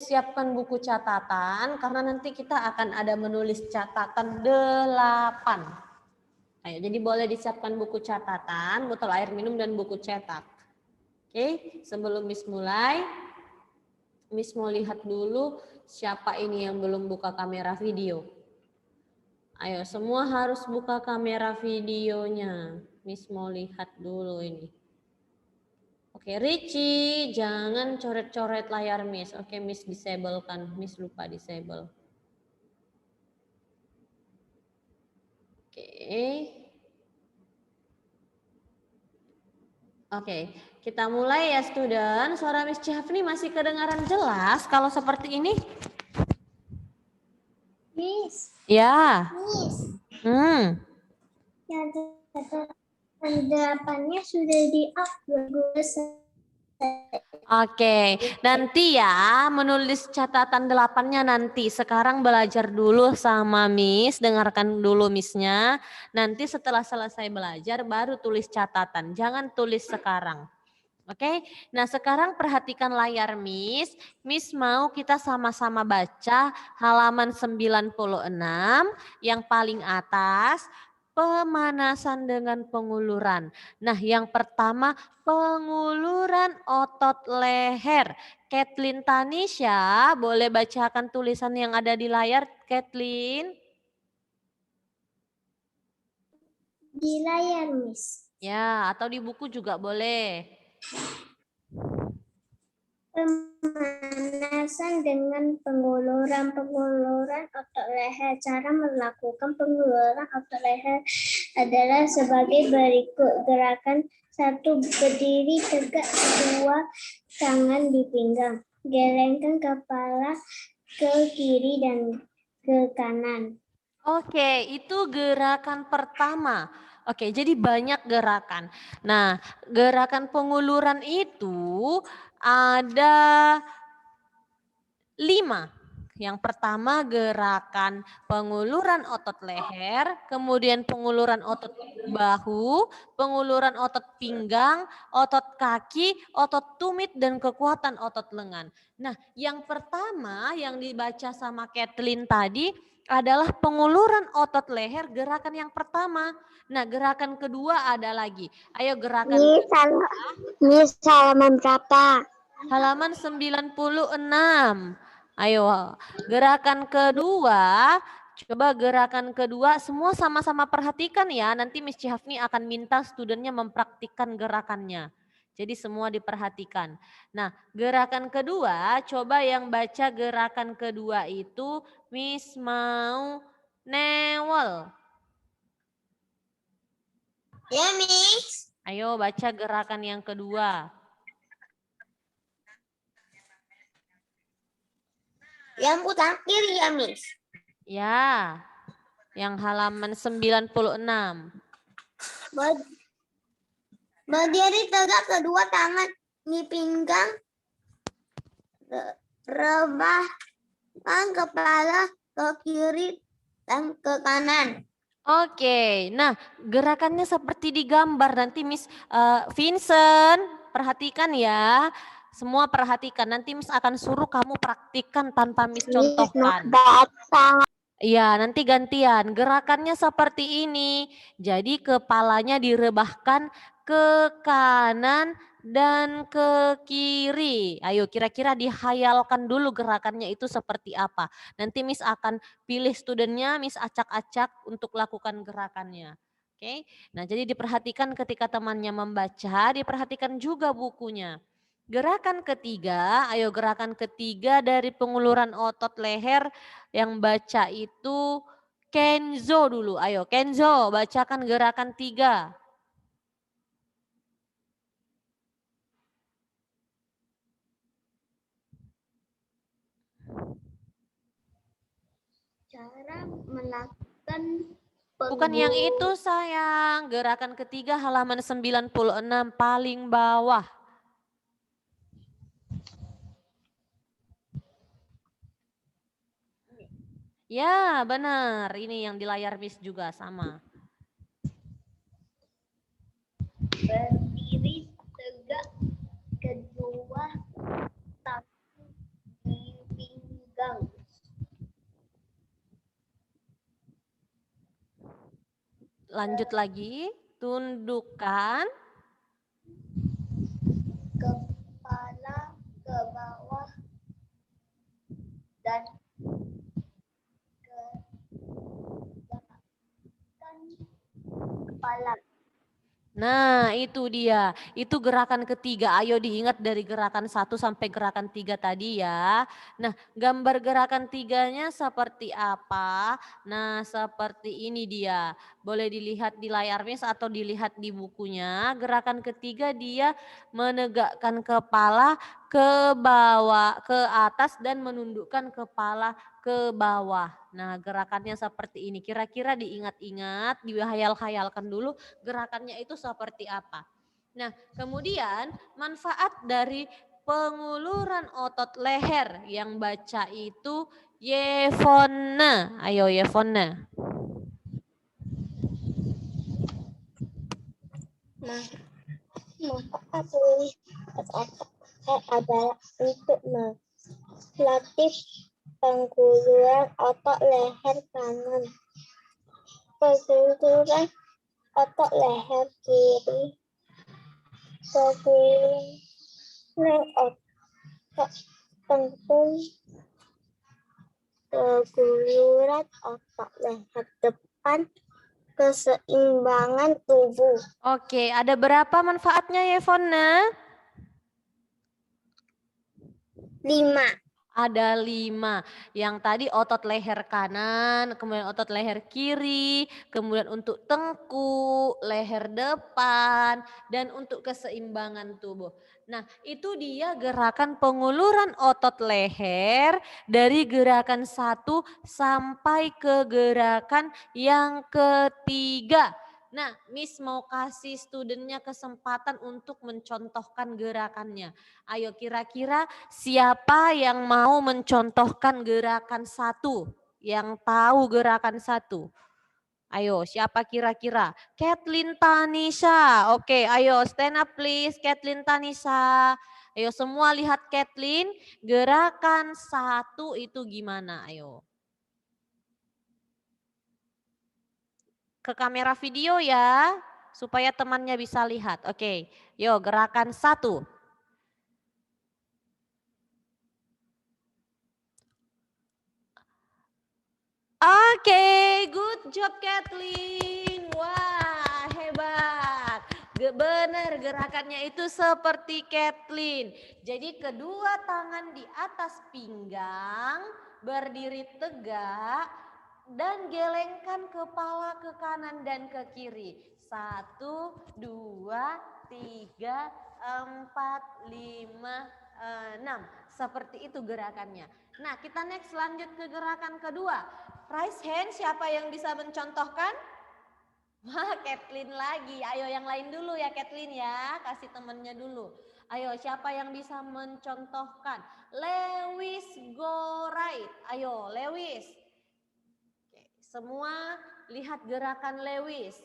siapkan buku catatan karena nanti kita akan ada menulis catatan 8. Ayo, jadi boleh disiapkan buku catatan, botol air minum dan buku cetak. Oke, sebelum Miss mulai, Miss mau lihat dulu siapa ini yang belum buka kamera video. Ayo, semua harus buka kamera videonya. Miss mau lihat dulu ini. Oke, Richie, jangan coret-coret layar Miss. Oke, Miss disable kan. Miss lupa disable. Oke, kita mulai ya student. Suara Miss Chafni masih kedengaran jelas kalau seperti ini? Miss. Ya. Miss. Yang Delapannya sudah di-upload. Oke, nanti ya menulis catatan 8-nya nanti. Sekarang belajar dulu sama Miss, dengarkan dulu Miss-nya. Nanti setelah selesai belajar baru tulis catatan. Jangan tulis sekarang. Oke, nah sekarang perhatikan layar Miss. Miss mau kita sama-sama baca halaman 96 yang paling atas. Pemanasan dengan penguluran. Nah, yang pertama penguluran otot leher. Kathleen Tanisha, boleh bacakan tulisan yang ada di layar, Kathleen? Di layar, Miss. Ya, atau di buku juga boleh. Pemanasan dengan penguluran otot leher. Cara melakukan penguluran otot leher adalah sebagai berikut. Gerakan 1, berdiri tegak, 2, tangan di pinggang. Gelengkan kepala ke kiri dan ke kanan. Oke, itu gerakan pertama. Oke, jadi banyak gerakan. Nah, gerakan penguluran itu ada 5. Yang pertama gerakan penguluran otot leher, kemudian penguluran otot bahu, penguluran otot pinggang, otot kaki, otot tumit, dan kekuatan otot lengan. Nah, yang pertama yang dibaca sama Kathleen tadi adalah penguluran otot leher, gerakan yang pertama. Nah, gerakan kedua ada lagi. Ayo gerakan Miss, halaman berapa? Halaman 96. Ayo, gerakan kedua, coba gerakan kedua semua sama-sama perhatikan ya. Nanti Miss Cihafni akan minta studennya mempraktikkan gerakannya. Jadi semua diperhatikan. Nah, gerakan kedua, coba yang baca gerakan kedua itu Miss mau newel. Ya, Miss. Ayo baca gerakan yang kedua. Yang putar kiri ya, Miss. Ya, yang halaman 96. Berdiri tegak, kedua tangan di pinggang, rebahkan kepala ke kiri dan ke kanan. Oke, nah gerakannya seperti di gambar. Nanti Miss Vincent, perhatikan ya. Semua perhatikan, nanti Miss akan suruh kamu praktikkan tanpa Miss contohkan. Iya, nanti gantian. Gerakannya seperti ini. Jadi kepalanya direbahkan ke kanan dan ke kiri. Ayo kira-kira dihayalkan dulu gerakannya itu seperti apa. Nanti Miss akan pilih studennya, Miss acak-acak untuk lakukan gerakannya. Oke. Nah, jadi diperhatikan ketika temannya membaca, diperhatikan juga bukunya. Gerakan ketiga, ayo gerakan ketiga dari penguluran otot leher yang baca itu Kenzo dulu. Ayo Kenzo, bacakan gerakan 3. Cara melakukan Bukan yang itu sayang. Gerakan ketiga halaman 96 paling bawah. Ya benar, ini yang di layar Miss juga sama. Berdiri tegak, kedua tangan di pinggang. Lanjut lagi, tundukkan Kepala ke bawah dan gerakkan kepala. Nah, itu dia. Itu gerakan ketiga. Ayo diingat dari gerakan 1 sampai gerakan 3 tadi ya. Nah, gambar gerakan 3-nya seperti apa? Nah, seperti ini dia. Boleh dilihat di layar Miss atau dilihat di bukunya. Gerakan ketiga dia menegakkan kepala ke bawah, ke atas dan menundukkan kepala ke bawah. Nah, gerakannya seperti ini. Kira-kira diingat-ingat, dihayal-hayalkan dulu gerakannya itu seperti apa. Nah, kemudian manfaat dari penguluran otot leher yang baca itu Yevonna. Ayo Yevonna. Manfaat otot adalah untuk melatih penguluran otot leher kanan, penguluran otot leher kiri, penguluran otot penguluran otot leher depan, keseimbangan tubuh. Oke, ada berapa manfaatnya Yevonna? 5. Ada 5. Yang tadi otot leher kanan, kemudian otot leher kiri, kemudian untuk tengkuk, leher depan, dan untuk keseimbangan tubuh. Nah, itu dia gerakan penguluran otot leher dari gerakan 1 sampai ke gerakan yang ketiga. Nah, Miss mau kasih studentnya kesempatan untuk mencontohkan gerakannya. Ayo kira-kira siapa yang mau mencontohkan gerakan 1? Yang tahu gerakan 1? Ayo siapa kira-kira? Kathleen Tanisha. Oke ayo stand up please Kathleen Tanisha. Ayo semua lihat Kathleen. Gerakan 1 itu gimana? Ayo. Ke kamera video ya. Supaya temannya bisa lihat. Oke. Yo gerakan 1. Oke, good job Kathleen. Wah, hebat. Benar gerakannya itu seperti Kathleen. Jadi kedua tangan di atas pinggang, berdiri tegak dan gelengkan kepala ke kanan dan ke kiri. 1, 2, 3, 4, 5, 6. Seperti itu gerakannya. Nah, kita next lanjut ke gerakan kedua. Raise hand, siapa yang bisa mencontohkan? Wah, Kathleen lagi. Ayo yang lain dulu ya Kathleen ya, kasih temennya dulu. Ayo siapa yang bisa mencontohkan? Lewis go right. Ayo Lewis. Oke, semua lihat gerakan Lewis.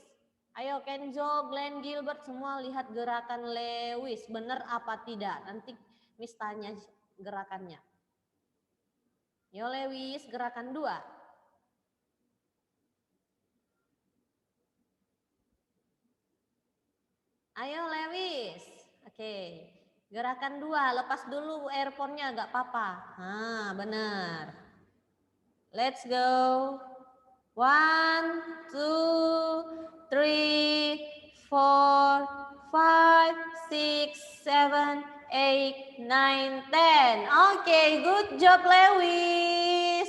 Ayo Kenzo, Glenn Gilbert semua lihat gerakan Lewis. Benar apa tidak? Nanti Miss tanya gerakannya. Yo Lewis, gerakan 2. Ayo Lewis. Oke. Gerakan 2, lepas dulu earphone-nya gak apa-apa. Nah, benar. Let's go. 1, 2, 3, 4, 5, 6, 7, 8, 9, 10. Oke, good job Lewis.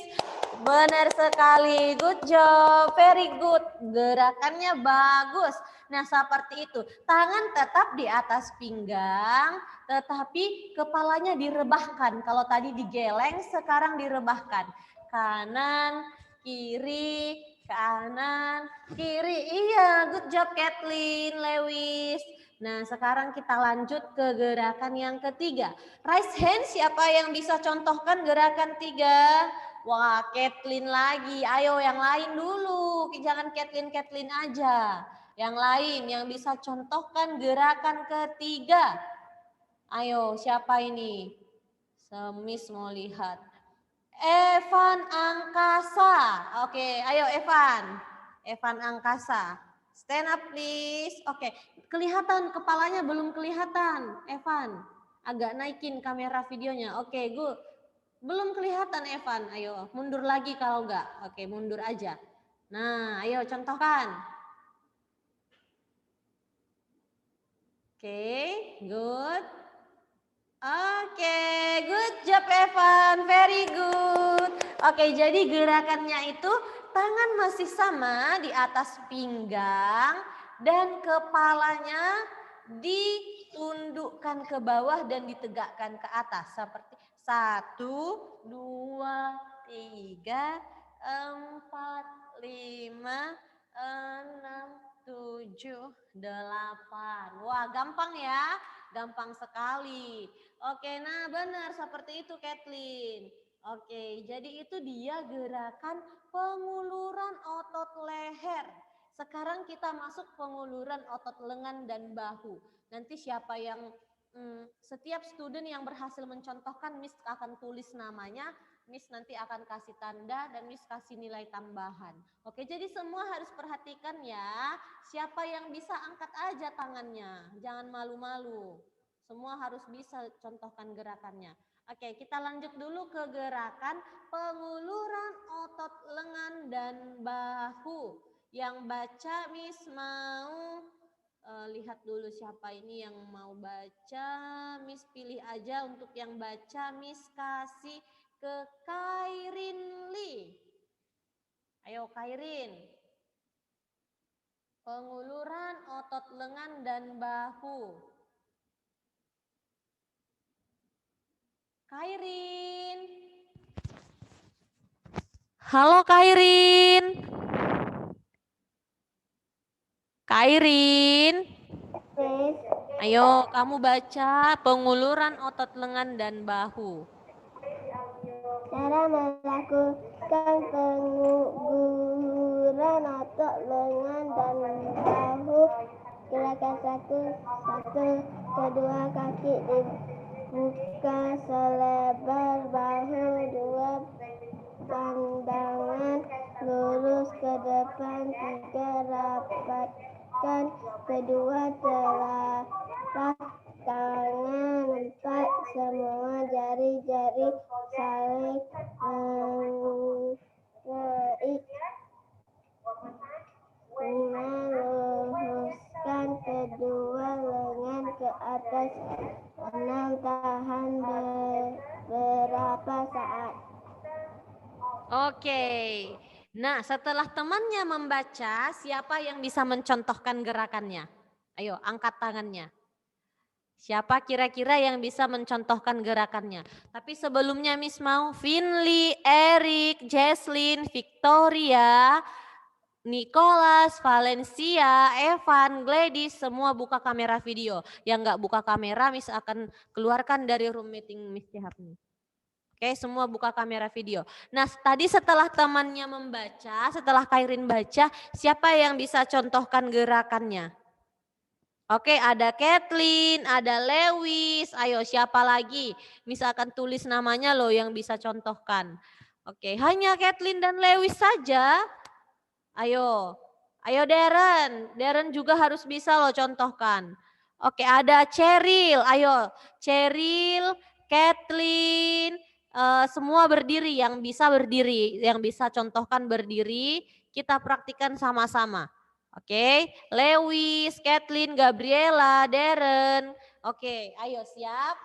Benar sekali, good job, very good. Gerakannya bagus. Nah seperti itu, tangan tetap di atas pinggang, tetapi kepalanya direbahkan. Kalau tadi digeleng, sekarang direbahkan. Kanan, kiri, kanan, kiri. Iya, good job Kathleen, Lewis. Nah sekarang kita lanjut ke gerakan yang ketiga. Raise hand, siapa yang bisa contohkan gerakan 3? Wah, Kathleen lagi. Ayo yang lain dulu. Jangan Kathleen aja. Yang lain yang bisa contohkan gerakan ketiga. Ayo, siapa ini? Semis mau lihat. Evan Angkasa. Oke, ayo Evan. Evan Angkasa. Stand up please. Oke, kelihatan kepalanya belum kelihatan, Evan. Agak naikin kamera videonya. Oke, good. Belum kelihatan Evan. Ayo, mundur lagi kalau enggak. Oke, mundur aja. Nah, ayo contohkan. Oke, good. Oke, good job Evan, very good. Oke, jadi gerakannya itu tangan masih sama di atas pinggang dan kepalanya ditundukkan ke bawah dan ditegakkan ke atas. Seperti 1, 2, 3, 4, 5, 6, 7, 8. Wah, gampang ya, gampang sekali. Oke, nah benar seperti itu Kathleen. Oke, jadi itu dia gerakan penguluran otot leher. Sekarang kita masuk penguluran otot lengan dan bahu. Nanti siapa yang setiap student yang berhasil mencontohkan, Miss akan tulis namanya, Miss nanti akan kasih tanda dan Miss kasih nilai tambahan. Oke, jadi semua harus perhatikan ya. Siapa yang bisa angkat aja tangannya, jangan malu-malu. Semua harus bisa contohkan gerakannya. Oke, kita lanjut dulu ke gerakan penguluran otot lengan dan bahu. Yang baca Miss mau lihat dulu siapa ini yang mau baca. Miss pilih aja untuk yang baca. Miss kasih ke Kairin Lee. Ayo Kairin. Penguluran otot lengan dan bahu. Kairin. Halo Kairin. Kairin. Miss, Ayo kamu baca penguluran otot lengan dan bahu. cara melakukan penguguran otot lengan dan bahu. Gerakan 1, kedua kaki dibuka selebar bahu, 2 pandangan lurus ke depan, 3 rapatkan kedua telapak tangan, 4 semua jari-jari saling mengeik, 5 luruskan kedua lengan ke atas, 6 tahan beberapa saat. Oke. Nah, setelah temannya membaca, siapa yang bisa mencontohkan gerakannya? Ayo, angkat tangannya. Siapa kira-kira yang bisa mencontohkan gerakannya? Tapi sebelumnya Miss mau Finley, Eric, Jesslyn, Victoria, Nicholas, Valencia, Evan, Gladys, semua buka kamera video. Yang nggak buka kamera, Miss akan keluarkan dari room meeting Miss Cihap nih. Oke, semua buka kamera video. Nah, tadi setelah temannya membaca, setelah Kairin baca, siapa yang bisa contohkan gerakannya? Oke, ada Kathleen, ada Lewis. Ayo, siapa lagi? Misalkan tulis namanya loh yang bisa contohkan. Oke, hanya Kathleen dan Lewis saja. Ayo, ayo Darren. Darren juga harus bisa loh contohkan. Oke, ada Cheryl. Ayo, Cheryl, Kathleen, semua berdiri. Yang bisa berdiri, yang bisa contohkan berdiri. Kita praktikkan sama-sama. Oke, Lewis, Kathleen, Gabriela, Darren. Oke, ayo siap.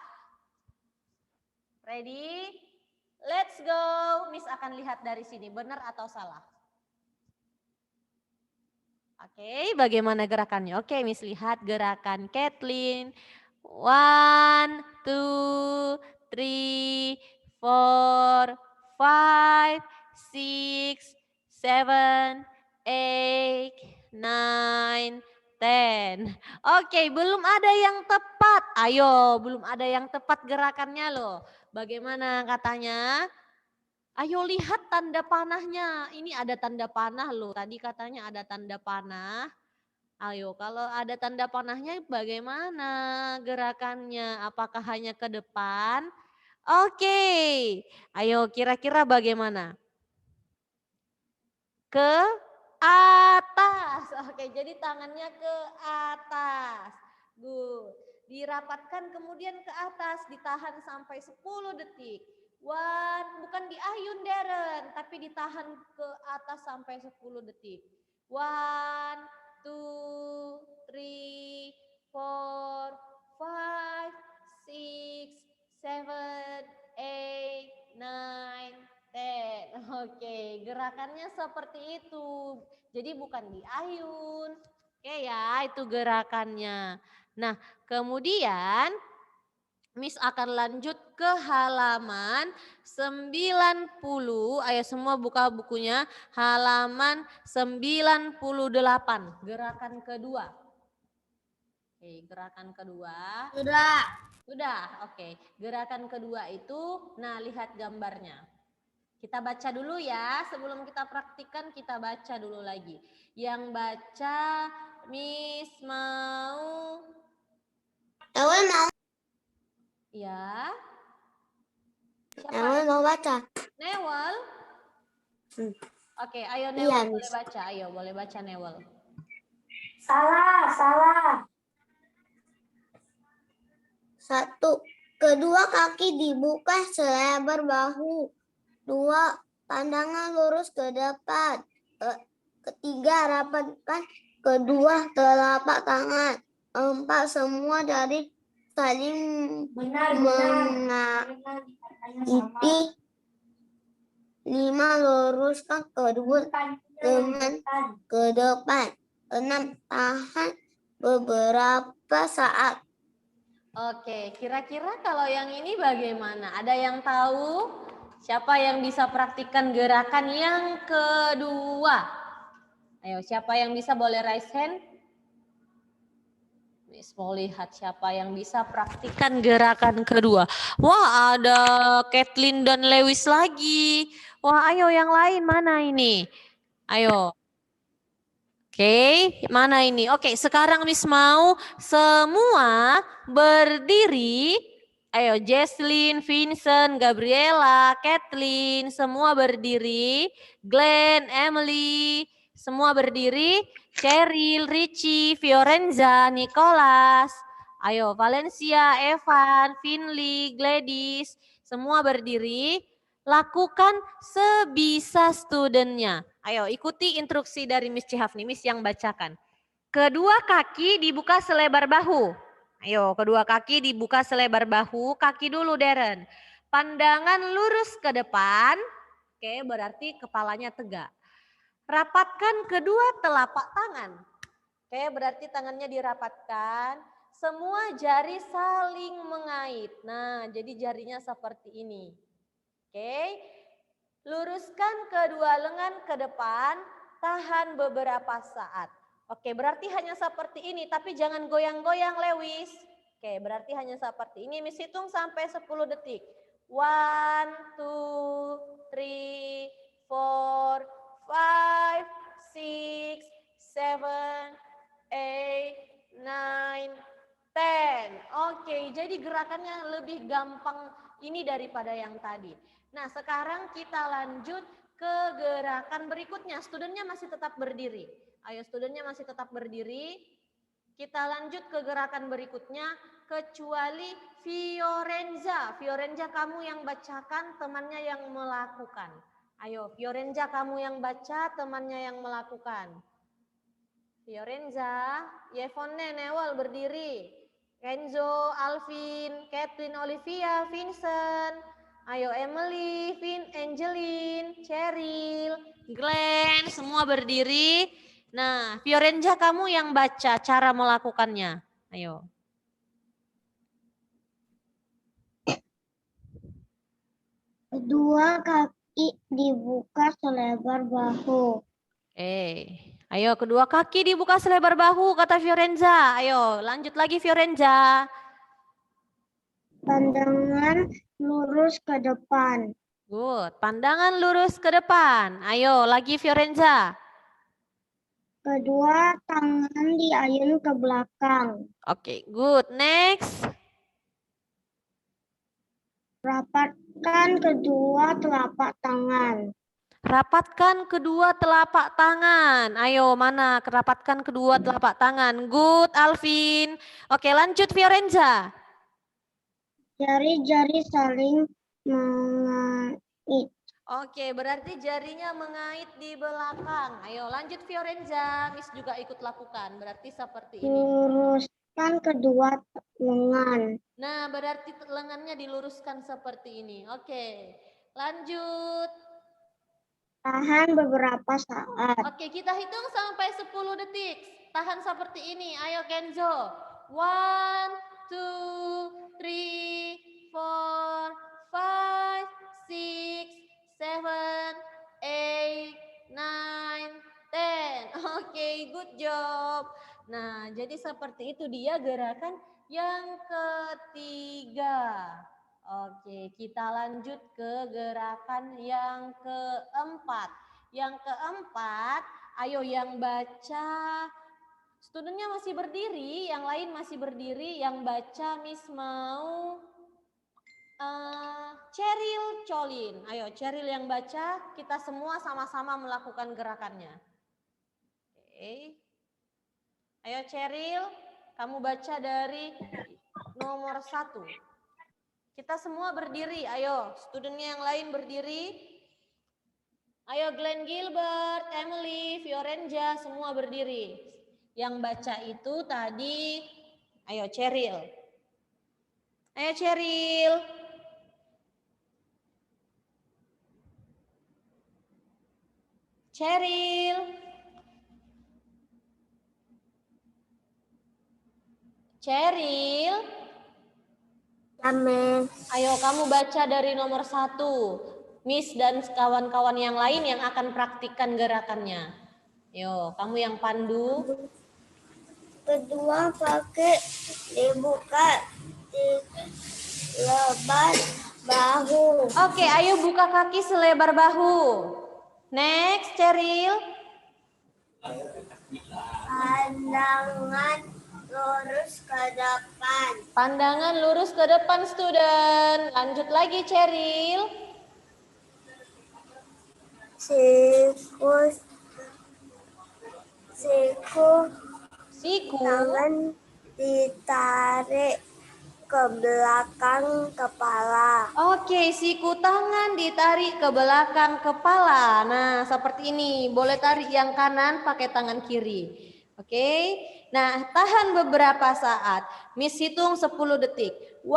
Ready? Let's go. Miss akan lihat dari sini, benar atau salah. Oke, bagaimana gerakannya? Oke, Miss lihat gerakan Kathleen. 1, 2, 3, 4, 5, 6, 7, 8, 9, 10. Oke, belum ada yang tepat. Ayo, belum ada yang tepat gerakannya loh. Bagaimana katanya? Ayo lihat tanda panahnya. Ini ada tanda panah loh. Tadi katanya ada tanda panah. Ayo, kalau ada tanda panahnya bagaimana gerakannya? Apakah hanya ke depan Oke. Ayo kira-kira bagaimana? Ke atas. Oke, jadi tangannya ke atas. Good. Dirapatkan kemudian ke atas, ditahan sampai 10 detik. Bukan diayun Darren, tapi ditahan ke atas sampai 10 detik. 1, 2, 3, 4, 5, 6, 7, 8, 9, 10. Oke, gerakannya seperti itu. Jadi bukan diayun. Oke ya, itu gerakannya. Nah, kemudian Miss akan lanjut ke halaman 90. Ayo semua buka bukunya. Halaman 98. Gerakan kedua. Oke, gerakan kedua. Sudah. Sudah, oke. Gerakan kedua itu, nah lihat gambarnya. Kita baca dulu ya, sebelum kita praktikkan kita baca dulu lagi. Yang baca Miss mau. Ewan mau. Ya. Siapa? Ewan mau baca. Newel. Oke, ayo Iya, Newel boleh Miss. baca. Ayo boleh baca Newel. Salah. 1. Kedua kaki dibuka selebar bahu. 2. Pandangan lurus ke depan. Ketiga, rapatkan kedua telapak tangan. 4. Semua dari saling mengikuti. 5. Luruskan kedua lengan ke depan. 6. Tahan beberapa saat. Oke, kira-kira kalau yang ini bagaimana? Ada yang tahu? Siapa yang bisa praktikkan gerakan yang kedua? Ayo, siapa yang bisa boleh raise hand? Miss mau lihat siapa yang bisa praktikkan gerakan kedua. Wah, ada Kathleen dan Lewis lagi. Wah, ayo yang lain mana ini? Ayo. Oke, mana ini? Oke, sekarang Miss mau semua berdiri. Ayo, Jesslyn, Vincent, Gabriela, Kathleen, semua berdiri. Glenn, Emily, semua berdiri. Cheryl, Richie, Fiorenza, Nicholas. Ayo, Valencia, Evan, Finley, Gladys, semua berdiri. Lakukan sebisa studentnya. Ayo ikuti instruksi dari Miss Cihafni, Miss yang bacakan. Kedua kaki dibuka selebar bahu. Ayo, kedua kaki dibuka selebar bahu. Kaki dulu, Darren. Pandangan lurus ke depan. Oke, berarti kepalanya tegak. Rapatkan kedua telapak tangan. Oke, berarti tangannya dirapatkan. Semua jari saling mengait. Nah, jadi jarinya seperti ini. Oke, luruskan kedua lengan ke depan, tahan beberapa saat. Oke, berarti hanya seperti ini, tapi jangan goyang-goyang Lewis. Oke, berarti hanya seperti ini. Miss hitung sampai 10 detik. 1, 2, 3, 4, 5, 6, 7, 8, 9, 10. Oke, jadi gerakannya lebih gampang ini daripada yang tadi. Nah, sekarang kita lanjut ke gerakan berikutnya. Studentnya masih tetap berdiri. Ayo, studentnya masih tetap berdiri. Kita lanjut ke gerakan berikutnya, kecuali Fiorenza. Fiorenza, kamu yang bacakan, temannya yang melakukan. Ayo, Fiorenza, kamu yang baca, temannya yang melakukan. Fiorenza, Yevonne, Newell berdiri. Kenzo, Alvin, Kathleen, Olivia, Vincent. Ayo Emily, Angeline, Cheryl, Glenn, semua berdiri. Nah, Fiorenza kamu yang baca cara melakukannya. Ayo. Kedua kaki dibuka selebar bahu. Ayo kedua kaki dibuka selebar bahu kata Fiorenza. Ayo lanjut lagi Fiorenza. Pandangan lurus ke depan. Good. Pandangan lurus ke depan. Ayo lagi Fiorenza. Kedua tangan diayun ke belakang. Oke, good. Next. Rapatkan kedua telapak tangan. Rapatkan kedua telapak tangan. Ayo, mana? Rapatkan kedua telapak tangan. Good, Alvin. Oke, lanjut Fiorenza. Jari-jari saling mengait. Oke, berarti jarinya mengait di belakang. Ayo, lanjut Fiorenza. Miss juga ikut lakukan. Berarti seperti ini. Luruskan kedua lengan. Nah, berarti lengannya diluruskan seperti ini. Oke, lanjut. Tahan beberapa saat. Oke, kita hitung sampai 10 detik. Tahan seperti ini. Ayo Kenzo. 1, 2, 3, 4, 5, 6, 7, 8, 9, 10. Oke, good job. Nah, jadi seperti itu dia gerakan yang ketiga. Oke, kita lanjut ke gerakan yang keempat. Yang keempat, ayo yang baca, studentnya masih berdiri, yang lain masih berdiri, yang baca Miss mau Cheryl Colin. Ayo Cheryl yang baca, kita semua sama-sama melakukan gerakannya. Oke. Ayo Cheryl, kamu baca dari nomor 1. Kita semua berdiri, ayo studentnya yang lain berdiri. Ayo Glenn Gilbert, Emily, Fiorenza, semua berdiri. Yang baca itu tadi, ayo Cheryl. Ayo Cheryl. Cheryl. Cheryl. Amin. Ayo kamu baca dari nomor 1. Miss dan kawan-kawan yang lain yang akan praktikkan gerakannya. Yo, kamu yang pandu. Kedua kaki dibuka di lebar bahu. Oke, ayo buka kaki selebar bahu. Next, Cheryl. Pandangan lurus ke depan. Pandangan lurus ke depan, student. Lanjut lagi, Cheryl. Siku. Tangan ditarik ke belakang kepala. Oke, siku tangan ditarik ke belakang kepala. Nah, seperti ini. Boleh tarik yang kanan pakai tangan kiri. Oke. Nah, tahan beberapa saat. Miss hitung 10 detik. 1,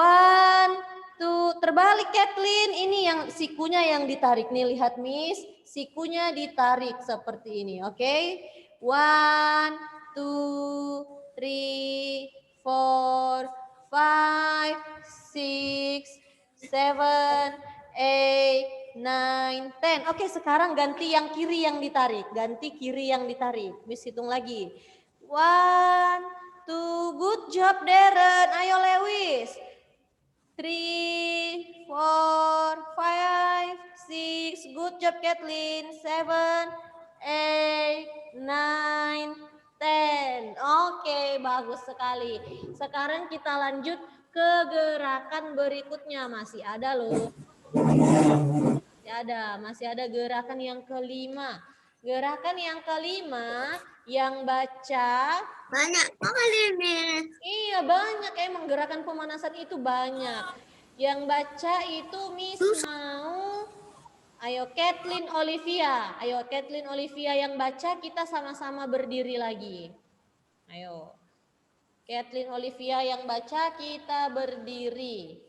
2, terbalik Kathleen. Ini yang sikunya yang ditarik. Nih, lihat Miss. Sikunya ditarik seperti ini. Oke. 1, 2, 3, 4, 5, 6, 7, 8, 9, 10. Oke, sekarang ganti yang kiri yang ditarik. Ganti kiri yang ditarik. Miss hitung lagi. 1, 2, good job Darren. Ayo Lewis. 3, 4, 5, 6, good job Kathleen. 7, 8, 9, 10. Oke, bagus sekali. Sekarang kita lanjut ke gerakan berikutnya. Masih ada loh. Masih ada gerakan yang kelima. Gerakan yang kelima yang baca. Banyak sekali nih. Iya banyak, emang gerakan pemanasan itu banyak. Yang baca itu Miss mau. Ayo Kathleen Olivia. Ayo Kathleen Olivia yang baca, kita sama-sama berdiri lagi. Ayo. Kathleen Olivia yang baca, kita berdiri.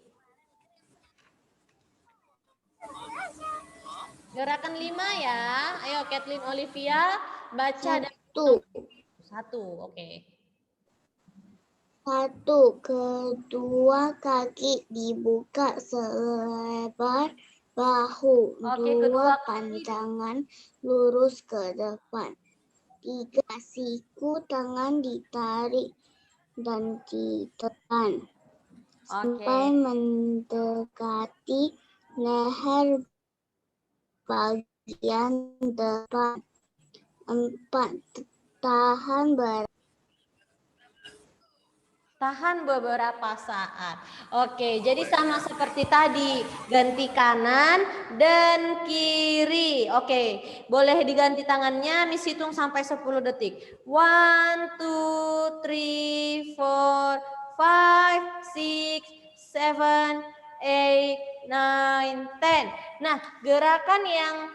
Gerakan 5 ya. Ayo Kathleen Olivia baca dari 1, oke. 1, kedua kaki dibuka selebar bahu. Oke, 2, kedua pandangan lurus ke depan. 3, siku tangan ditarik dan ditekan sampai mendekati leher bagian depan. 4, tahan Tahan beberapa saat. Oke, jadi sama seperti tadi, ganti kanan dan kiri. Oke, boleh diganti tangannya, Miss hitung sampai 10 detik. 1, 2, 3, 4, 5, 6, 7, 8, 9, 10. Nah, gerakan yang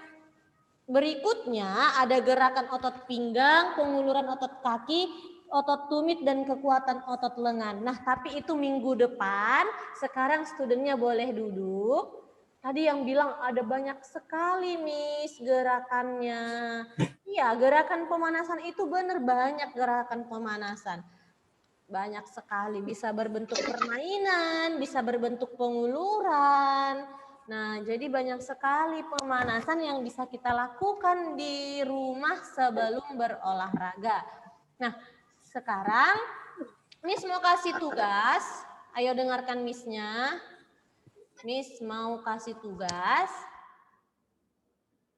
berikutnya ada gerakan otot pinggang, penguluran otot kaki, otot tumit, dan kekuatan otot lengan. Nah, tapi itu minggu depan. Sekarang studennya boleh duduk. Tadi yang bilang ada banyak sekali, Miss, gerakannya. Iya, gerakan pemanasan itu benar banyak gerakan pemanasan. Banyak sekali, bisa berbentuk permainan, bisa berbentuk penguluran. Nah, jadi banyak sekali pemanasan yang bisa kita lakukan di rumah sebelum berolahraga. Nah, sekarang Miss mau kasih tugas. Ayo dengarkan Miss-nya. Miss mau kasih tugas.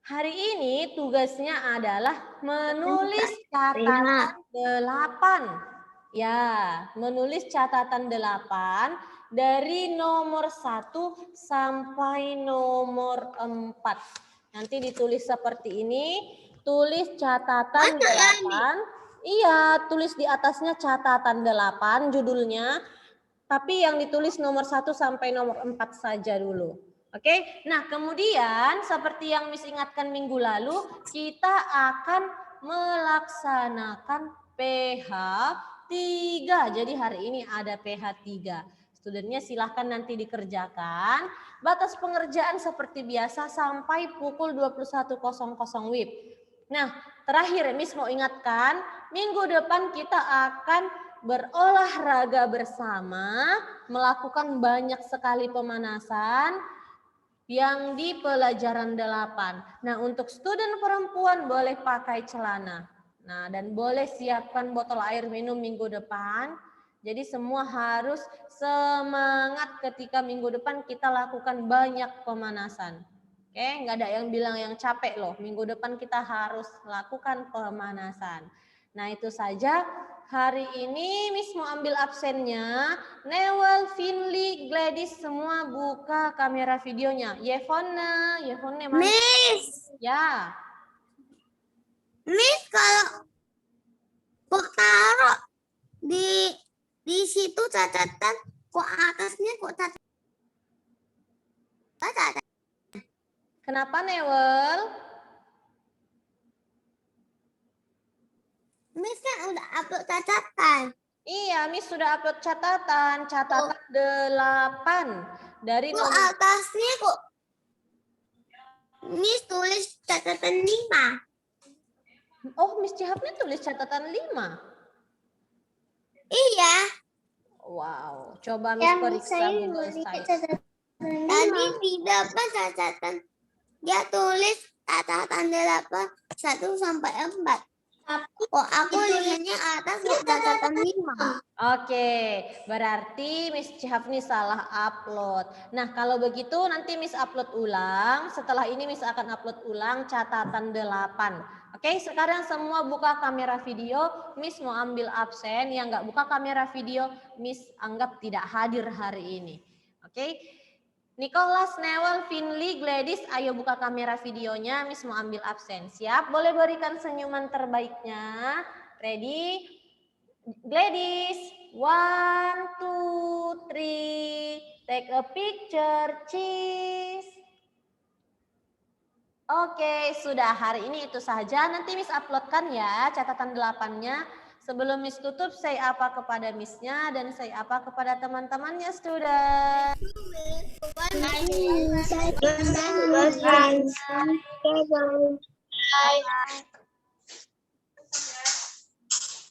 Hari ini tugasnya adalah menulis catatan 8. Ya, menulis catatan 8 dari nomor 1 sampai nomor 4. Nanti ditulis seperti ini, tulis catatan 8. Iya, tulis di atasnya catatan 8 judulnya, tapi yang ditulis nomor 1 sampai nomor 4 saja dulu. Oke, nah kemudian seperti yang Miss ingatkan minggu lalu, kita akan melaksanakan PH 3. Jadi hari ini ada PH 3. Studennya silahkan nanti dikerjakan. Batas pengerjaan seperti biasa sampai pukul 21.00 WIB. Nah, terakhir Miss mau ingatkan, minggu depan kita akan berolahraga bersama, melakukan banyak sekali pemanasan yang di pelajaran 8. Nah, untuk student perempuan boleh pakai celana. Nah, dan boleh siapkan botol air minum minggu depan. Jadi semua harus semangat ketika minggu depan kita lakukan banyak pemanasan. Oke, nggak ada yang bilang yang capek loh. Minggu depan kita harus lakukan pemanasan. Nah, itu saja. Hari ini Miss mau ambil absennya. Newell, Finley, Gladys semua buka kamera videonya. Yevonne mana? Miss, Ya. Miss kalau kok taruh di situ catatan, kok atasnya kok catatan? Kenapa Newell? Miss kan udah upload catatan. Iya, Miss sudah upload catatan 8 dari Kok nomor. atasnya kok Miss tulis catatan 5? Oh, Miss Cihapnya tulis catatan 5. Iya. Wow, coba Miss periksa Google Sites. Tadi di depan catatan dia tulis catatan 8 1 sampai 4. Kok aku lihatnya atas catatan 5. Oke, berarti Miss Cihapni salah upload. Nah, kalau begitu nanti Miss upload ulang. Setelah ini Miss akan upload ulang catatan 8. Oke, sekarang semua buka kamera video. Miss mau ambil absen. Yang nggak buka kamera video, Miss anggap tidak hadir hari ini. Oke, Nicholas, Newell, Finley, Gladys, ayo buka kamera videonya. Miss mau ambil absen. Siap? Boleh berikan senyuman terbaiknya. Ready? Gladys, 1, 2, 3, take a picture, cheese. Oke, sudah hari ini itu saja. Nanti Miss uploadkan ya catatan 8-nya. Sebelum Miss tutup, say apa kepada Miss-nya dan say apa kepada teman-temannya, student.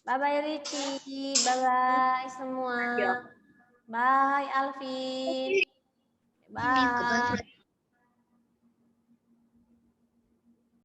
Bye-bye Richie, bye-bye semua. Bye Alvin. Bye.